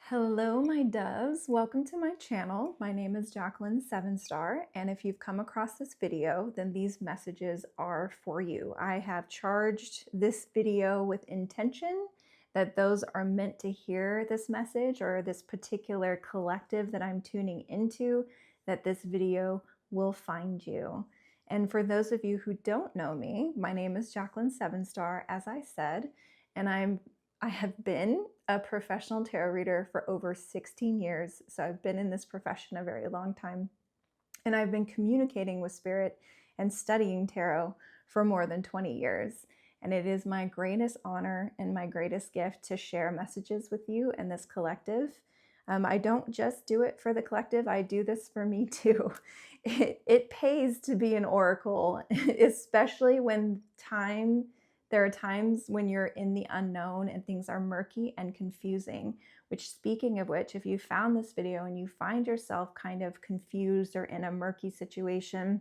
Hello, my doves. Welcome to my channel. My name is Jacqueline 7-Star, and if you've come across this video, then these messages are for you. I have charged this video with intention that those are meant to hear this message or this particular collective that I'm tuning into, that this video will find you. And for those of you who don't know me, my name is Jacqueline 7-Star, as I said, and I have been a professional tarot reader for over 16 years. So I've been in this profession a very long time. And I've been communicating with spirit and studying tarot for more than 20 years. And it is my greatest honor and my greatest gift to share messages with you and this collective. I don't just do it for the collective, I do this for me too. It pays to be an oracle, especially when there are times when you're in the unknown and things are murky and confusing, which, speaking of which, if you found this video and you find yourself kind of confused or in a murky situation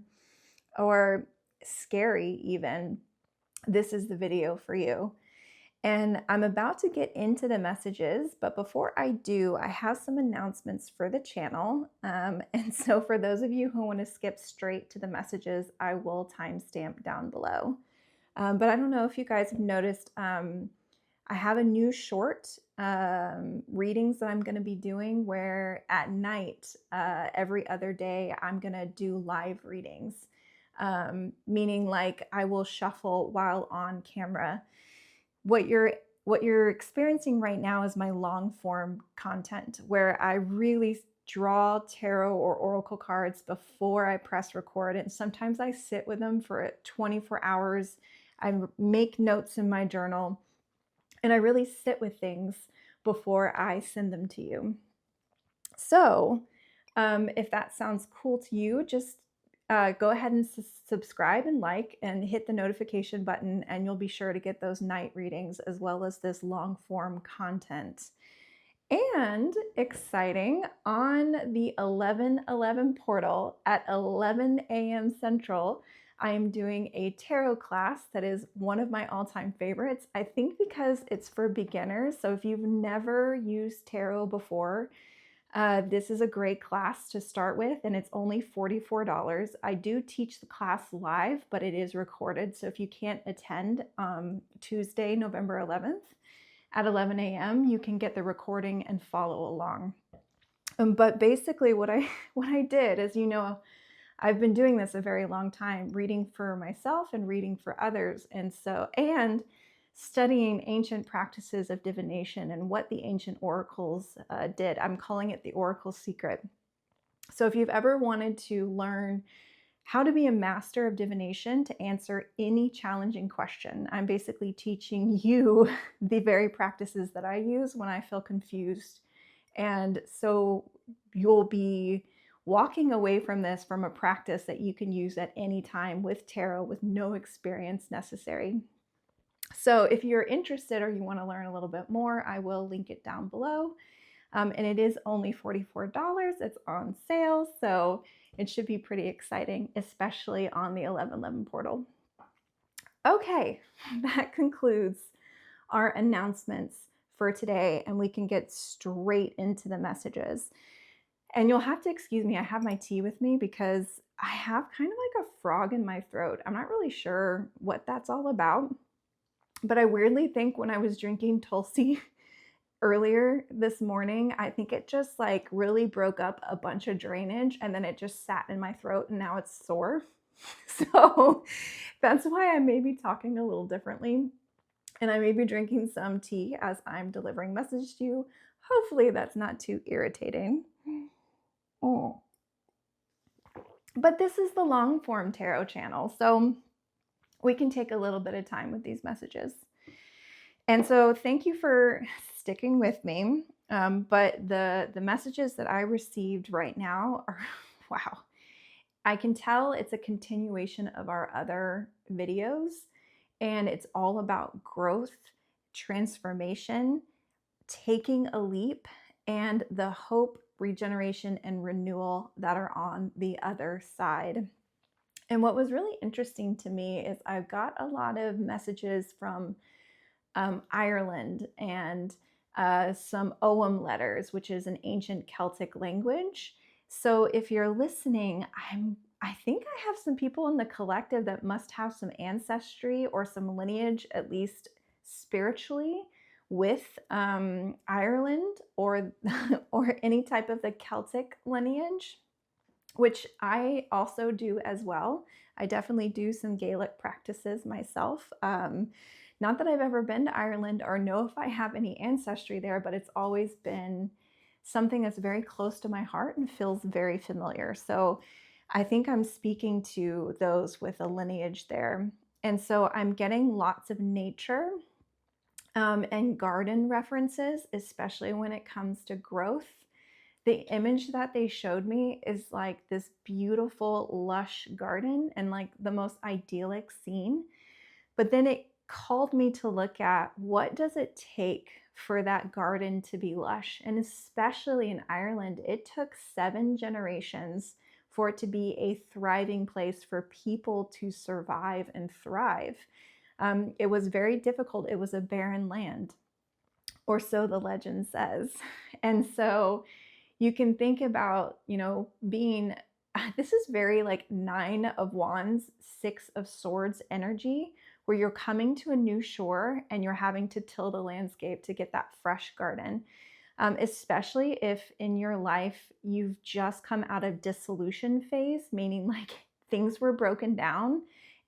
or scary even, this is the video for you. And I'm about to get into the messages, but before I do, I have some announcements for the channel. And so for those of you who want to skip straight to the messages, I will timestamp down below. But I don't know if you guys have noticed, I have a new short readings that I'm going to be doing where at night, every other day, I'm going to do live readings, meaning like I will shuffle while on camera. What you're experiencing right now is my long form content where I really draw tarot or oracle cards before I press record, and sometimes I sit with them for 24 hours. I make notes in my journal, and I really sit with things before I send them to you. So if that sounds cool to you, just go ahead and subscribe and like and hit the notification button, and you'll be sure to get those night readings as well as this long form content. And exciting, on the 11/11 portal at 11 a.m. Central, I am doing a tarot class that is one of my all-time favorites. I think because it's for beginners. So if you've never used tarot before, this is a great class to start with, and it's only $44. I do teach the class live, but it is recorded. So if you can't attend Tuesday, November 11th, at 11 a.m., you can get the recording and follow along. But basically what I did is, I've been doing this a very long time, reading for myself and reading for others. And studying ancient practices of divination and what the ancient oracles did. I'm calling it the Oracle Secret. So if you've ever wanted to learn how to be a master of divination to answer any challenging question, I'm basically teaching you the very practices that I use when I feel confused. And so you'll be walking away from this from a practice that you can use at any time with tarot with no experience necessary. So if you're interested or you want to learn a little bit more, I will link it down below. And it is only $44. It's on sale, so it should be pretty exciting, especially on the 11/11 portal. Okay, that concludes our announcements for today, and we can get straight into the messages. And you'll have to excuse me, I have my tea with me because I have kind of like a frog in my throat. I'm not really sure what that's all about, but I weirdly think when I was drinking Tulsi earlier this morning, I think it just like really broke up a bunch of drainage, and then it just sat in my throat and now it's sore. So that's why I may be talking a little differently, and I may be drinking some tea as I'm delivering message to you. Hopefully that's not too irritating. Oh. But this is the long form tarot channel, so we can take a little bit of time with these messages. And so thank you for sticking with me. But the messages that I received right now are, wow. I can tell it's a continuation of our other videos, and it's all about growth, transformation, taking a leap, and the hope, regeneration, and renewal that are on the other side. And what was really interesting to me is I've got a lot of messages from Ireland and some Ogham letters, which is an ancient Celtic language. So if you're listening, I think I have some people in the collective that must have some ancestry or some lineage, at least spiritually, with Ireland or or any type of the Celtic lineage, which I also do as well. I definitely do some Gaelic practices myself. Not that I've ever been to Ireland or know if I have any ancestry there, but it's always been something that's very close to my heart and feels very familiar. So I think I'm speaking to those with a lineage there. And so I'm getting lots of nature and garden references, especially when it comes to growth. The image that they showed me is like this beautiful, lush garden and like the most idyllic scene. But then it called me to look at what does it take for that garden to be lush? And especially in Ireland, it took 7 generations for it to be a thriving place for people to survive and thrive. It was very difficult. It was a barren land, or so the legend says. And so you can think about, being, this is very like 9 of Wands, 6 of Swords energy, where you're coming to a new shore and you're having to till the landscape to get that fresh garden. Especially if in your life you've just come out of dissolution phase, meaning like things were broken down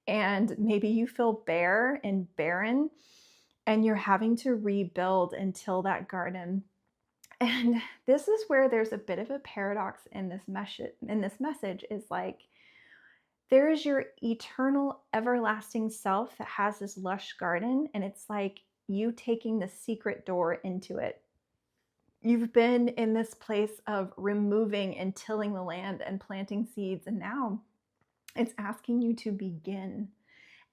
and maybe you feel bare and barren and you're having to rebuild and till that garden. And this is where there's a bit of a paradox in this message is like, there is your eternal, everlasting self that has this lush garden, and it's like you taking the secret door into it. You've been in this place of removing and tilling the land and planting seeds, and now it's asking you to begin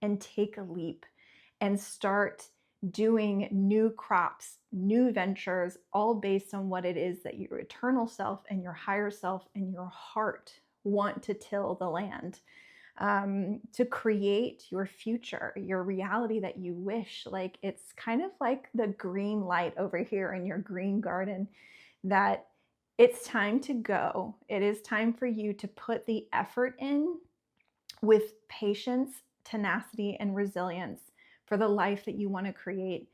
and take a leap and start doing new crops, new ventures, all based on what it is that your eternal self and your higher self and your heart want to till the land, to create your future, your reality that you wish. Like it's kind of like the green light over here in your green garden, that it's time to go. It is time for you to put the effort in with patience, tenacity, and resilience for the life that you want to create.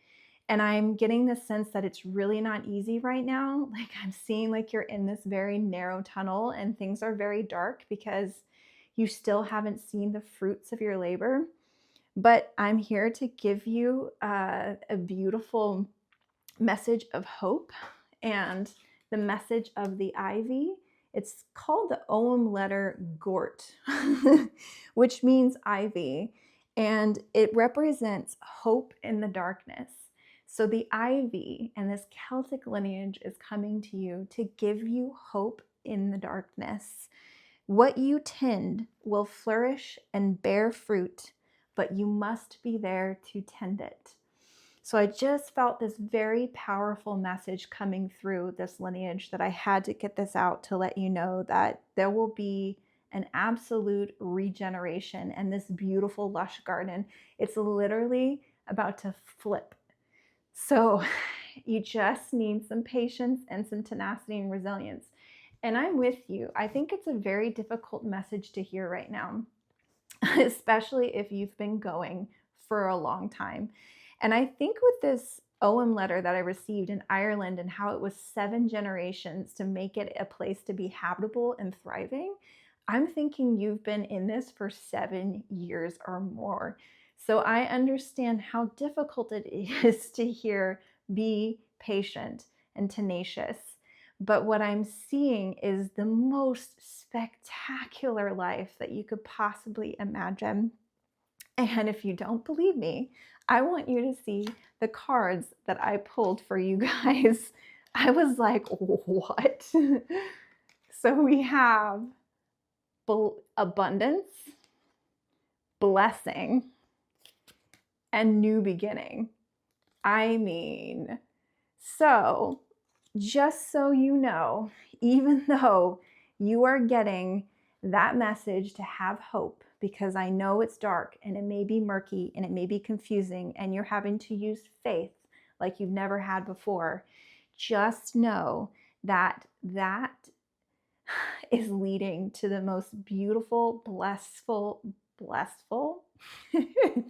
And I'm getting the sense that it's really not easy right now. Like I'm seeing like you're in this very narrow tunnel and things are very dark because you still haven't seen the fruits of your labor. But I'm here to give you a beautiful message of hope and the message of the ivy. It's called the Ogham letter Gort, which means ivy, and it represents hope in the darkness. So the ivy and this Celtic lineage is coming to you to give you hope in the darkness. What you tend will flourish and bear fruit, but you must be there to tend it. So I just felt this very powerful message coming through this lineage that I had to get this out to let you know that there will be an absolute regeneration and this beautiful lush garden. It's literally about to flip. So you just need some patience and some tenacity and resilience. And I'm with you. I think it's a very difficult message to hear right now, especially if you've been going for a long time. And I think with this Ogham letter that I received in Ireland and how it was 7 generations to make it a place to be habitable and thriving, I'm thinking you've been in this for 7 years or more. So I understand how difficult it is to hear, be patient and tenacious. But what I'm seeing is the most spectacular life that you could possibly imagine. And if you don't believe me, I want you to see the cards that I pulled for you guys. I was like, what? So we have abundance, blessing, and new beginning. I mean, so just so you know, even though you are getting that message to have hope, because I know it's dark and it may be murky and it may be confusing and you're having to use faith, like you've never had before, just know that that is leading to the most beautiful, blessful,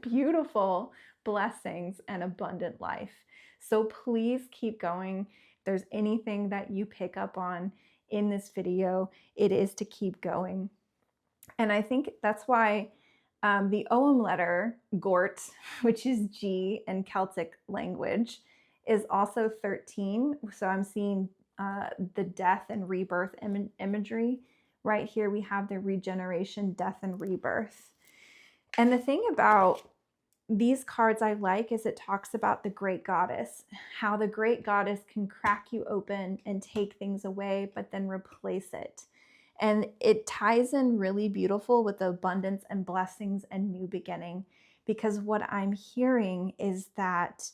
beautiful blessings and abundant life. So please keep going. If there's anything that you pick up on in this video, it is to keep going. And I think that's why the Ogham letter, Gort, which is G in Celtic language, is also 13. So I'm seeing the death and rebirth imagery. Right here we have the regeneration, death, and rebirth. And the thing about these cards I like is it talks about the great goddess, how the great goddess can crack you open and take things away, but then replace it. And it ties in really beautiful with the abundance and blessings and new beginning, because what I'm hearing is that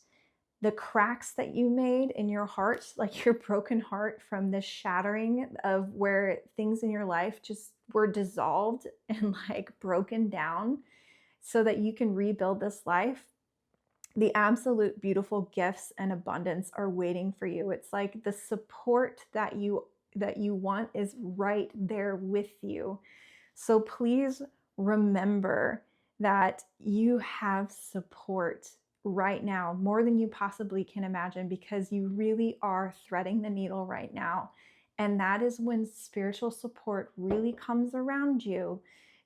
the cracks that you made in your heart, like your broken heart from the shattering of where things in your life just were dissolved and like broken down so that you can rebuild this life, the absolute beautiful gifts and abundance are waiting for you. It's like the support that you want is right there with you. So please remember that you have support right now, more than you possibly can imagine, because you really are threading the needle right now. And that is when spiritual support really comes around you,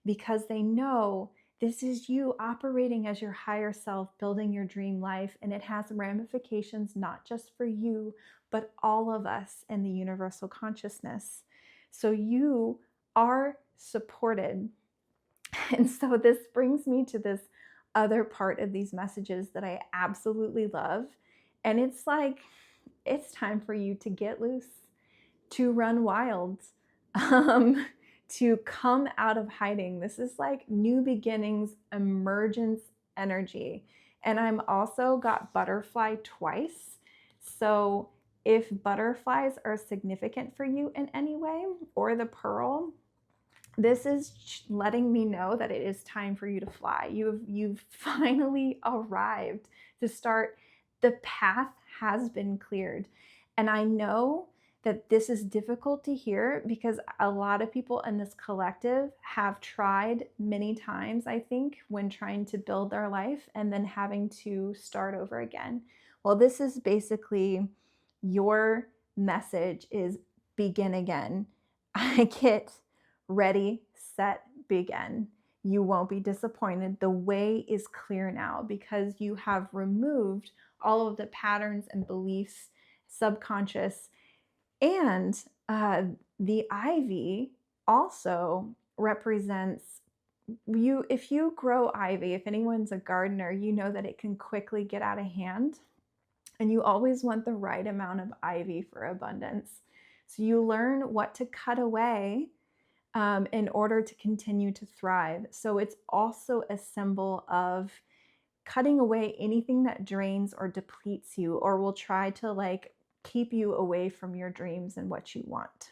because they know this is you operating as your higher self, building your dream life. And it has ramifications not just for you, but all of us in the universal consciousness. So you are supported. And so this brings me to this other part of these messages that I absolutely love. And it's like, it's time for you to get loose, to run wild, to come out of hiding. This is like new beginnings, emergence energy. And I'm also got butterfly twice. So if butterflies are significant for you in any way, or the pearl, this is letting me know that it is time for you to fly. You've finally arrived to start. The path has been cleared. And I know that this is difficult to hear because a lot of people in this collective have tried many times, I think, when trying to build their life and then having to start over again. Well, this is basically your message is begin again. I get ready, set, begin. You won't be disappointed. The way is clear now because you have removed all of the patterns and beliefs, subconscious. And the ivy also represents you. If you grow ivy, if anyone's a gardener, you know that it can quickly get out of hand. And you always want the right amount of ivy for abundance. So you learn what to cut away in order to continue to thrive. So it's also a symbol of cutting away anything that drains or depletes you or will try to like keep you away from your dreams and what you want.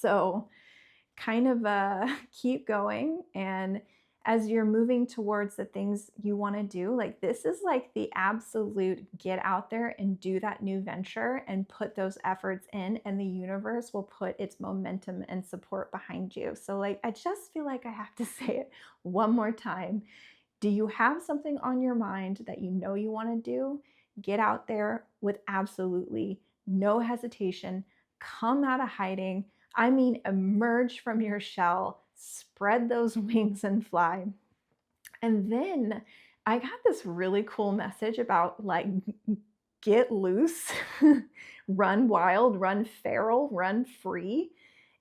So kind of keep going. And as you're moving towards the things you want to do, like this is like the absolute get out there and do that new venture and put those efforts in, and the universe will put its momentum and support behind you. So like, I just feel like I have to say it one more time. Do you have something on your mind that you know you want to do? Get out there with absolutely no hesitation. Come out of hiding. I mean, emerge from your shell, spread those wings and fly. And then I got this really cool message about like, get loose, run wild, run feral, run free.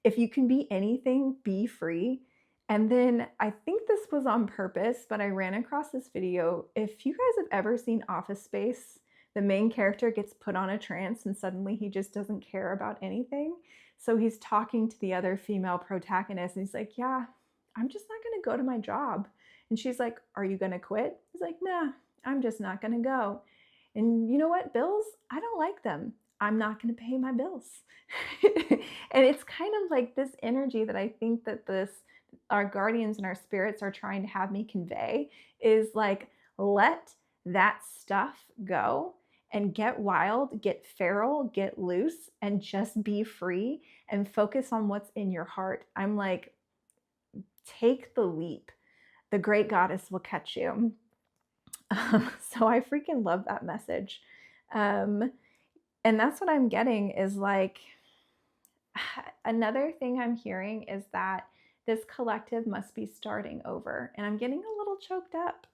If you can be anything, be free. And then I think this was on purpose, but I ran across this video. If you guys have ever seen Office Space, the main character gets put on a trance and suddenly he just doesn't care about anything. So he's talking to the other female protagonist and he's like, yeah, I'm just not going to go to my job. And she's like, are you going to quit? He's like, nah, I'm just not going to go. And you know what? Bills, I don't like them. I'm not going to pay my bills. And it's kind of like this energy that I think that our guardians and our spirits are trying to have me convey is like, let that stuff go and get wild, get feral, get loose, and just be free and focus on what's in your heart. I'm like, take the leap. The great goddess will catch you. So I freaking love that message. And that's what I'm getting is like, another thing I'm hearing is that this collective must be starting over. And I'm getting a little choked up.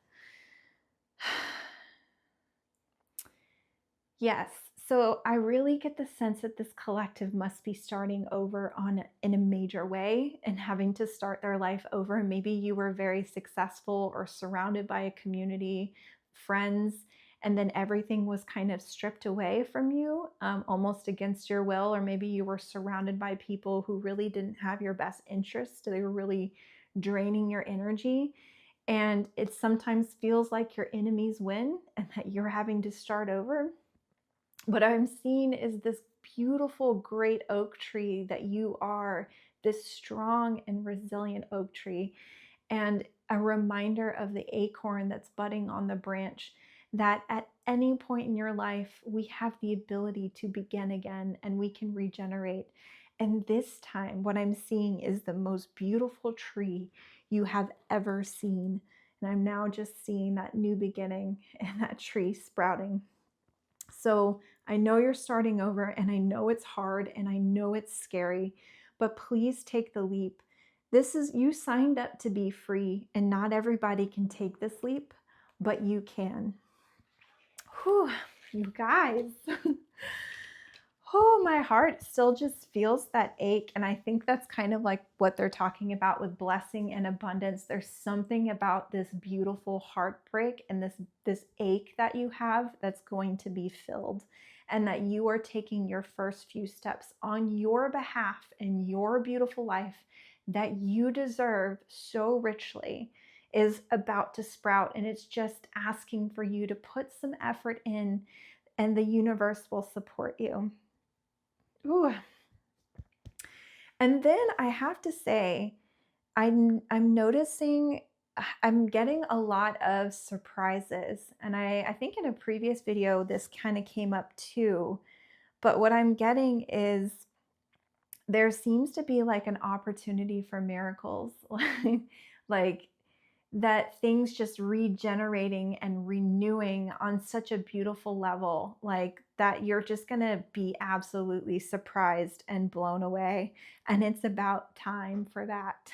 Yes. So I really get the sense that this collective must be starting over in a major way and having to start their life over. Maybe you were very successful or surrounded by a community, friends, and then everything was kind of stripped away from you, almost against your will. Or maybe you were surrounded by people who really didn't have your best interests. They were really draining your energy. And it sometimes feels like your enemies win and that you're having to start over. What I'm seeing is this beautiful, great oak tree that you are, this strong and resilient oak tree, and a reminder of the acorn that's budding on the branch, that at any point in your life, we have the ability to begin again and we can regenerate. And this time, what I'm seeing is the most beautiful tree you have ever seen. And I'm now just seeing that new beginning and that tree sprouting. So I know you're starting over and I know it's hard and I know it's scary, but please take the leap. You signed up to be free, and not everybody can take this leap, but you can. Whew, you guys. Oh, my heart still just feels that ache. And I think that's kind of like what they're talking about with blessing and abundance. There's something about this beautiful heartbreak and this ache that you have that's going to be filled, and that you are taking your first few steps on your behalf in your beautiful life that you deserve so richly is about to sprout. And it's just asking for you to put some effort in, and the universe will support you. Ooh. And then I have to say, I'm noticing I'm getting a lot of surprises. And I think in a previous video, this kind of came up too. But what I'm getting is there seems to be like an opportunity for miracles, like that things just regenerating and renewing on such a beautiful level, like that you're just going to be absolutely surprised and blown away. And it's about time for that.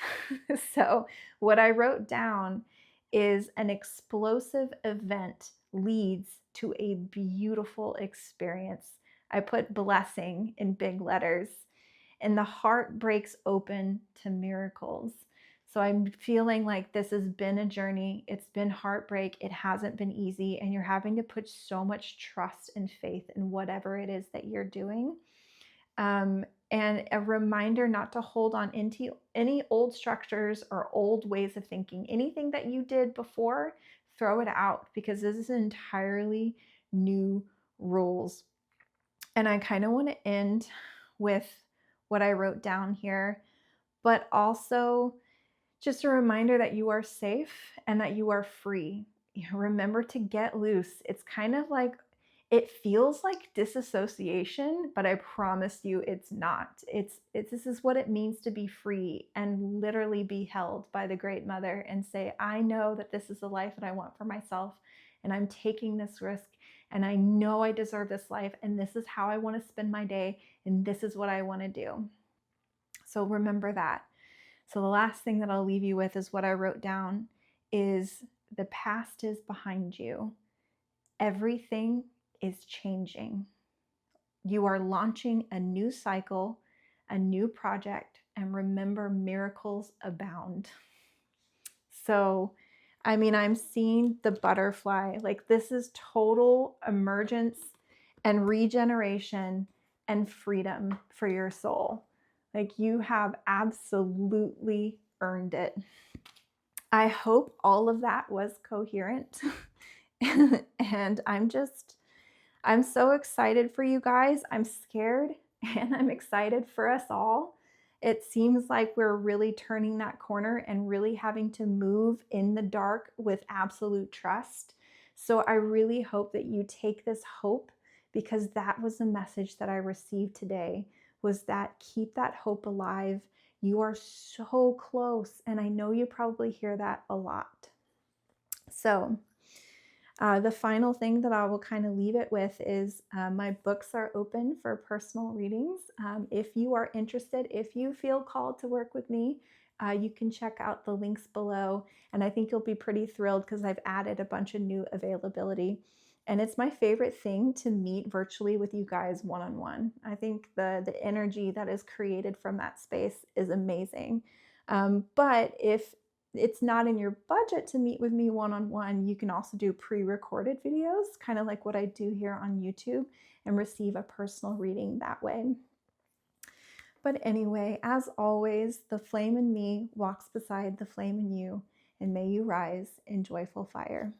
So what I wrote down is an explosive event leads to a beautiful experience. I put blessing in big letters, and the heart breaks open to miracles. So I'm feeling like this has been a journey. It's been heartbreak. It hasn't been easy. And you're having to put so much trust and faith in whatever it is that you're doing. And a reminder not to hold on into any old structures or old ways of thinking. Anything that you did before, throw it out, because this is entirely new rules. And I kind of want to end with what I wrote down here, but also just a reminder that you are safe and that you are free. Remember to get loose. It's kind of like, it feels like disassociation, but I promise you it's not. This is what it means to be free and literally be held by the Great Mother and say, I know that this is the life that I want for myself, and I'm taking this risk, and I know I deserve this life, and this is how I want to spend my day, and this is what I want to do. So remember that. So the last thing that I'll leave you with is what I wrote down is the past is behind you. Everything is changing. You are launching a new cycle, a new project, and remember, miracles abound. So, I mean, I'm seeing the butterfly. Like, this is total emergence and regeneration and freedom for your soul. Like, you have absolutely earned it. I hope all of that was coherent. And I'm so excited for you guys. I'm scared and I'm excited for us all. It seems like we're really turning that corner and really having to move in the dark with absolute trust. So I really hope that you take this hope, because that was the message that I received today, was that keep that hope alive. You are so close, and I know you probably hear that a lot. So the final thing that I will kind of leave it with is my books are open for personal readings. If you are interested, if you feel called to work with me, you can check out the links below. And I think you'll be pretty thrilled because I've added a bunch of new availability. And it's my favorite thing to meet virtually with you guys one-on-one. I think the energy that is created from that space is amazing. But if it's not in your budget to meet with me one-on-one, you can also do pre-recorded videos, kind of like what I do here on YouTube, and receive a personal reading that way. But anyway, as always, the flame in me walks beside the flame in you, and may you rise in joyful fire.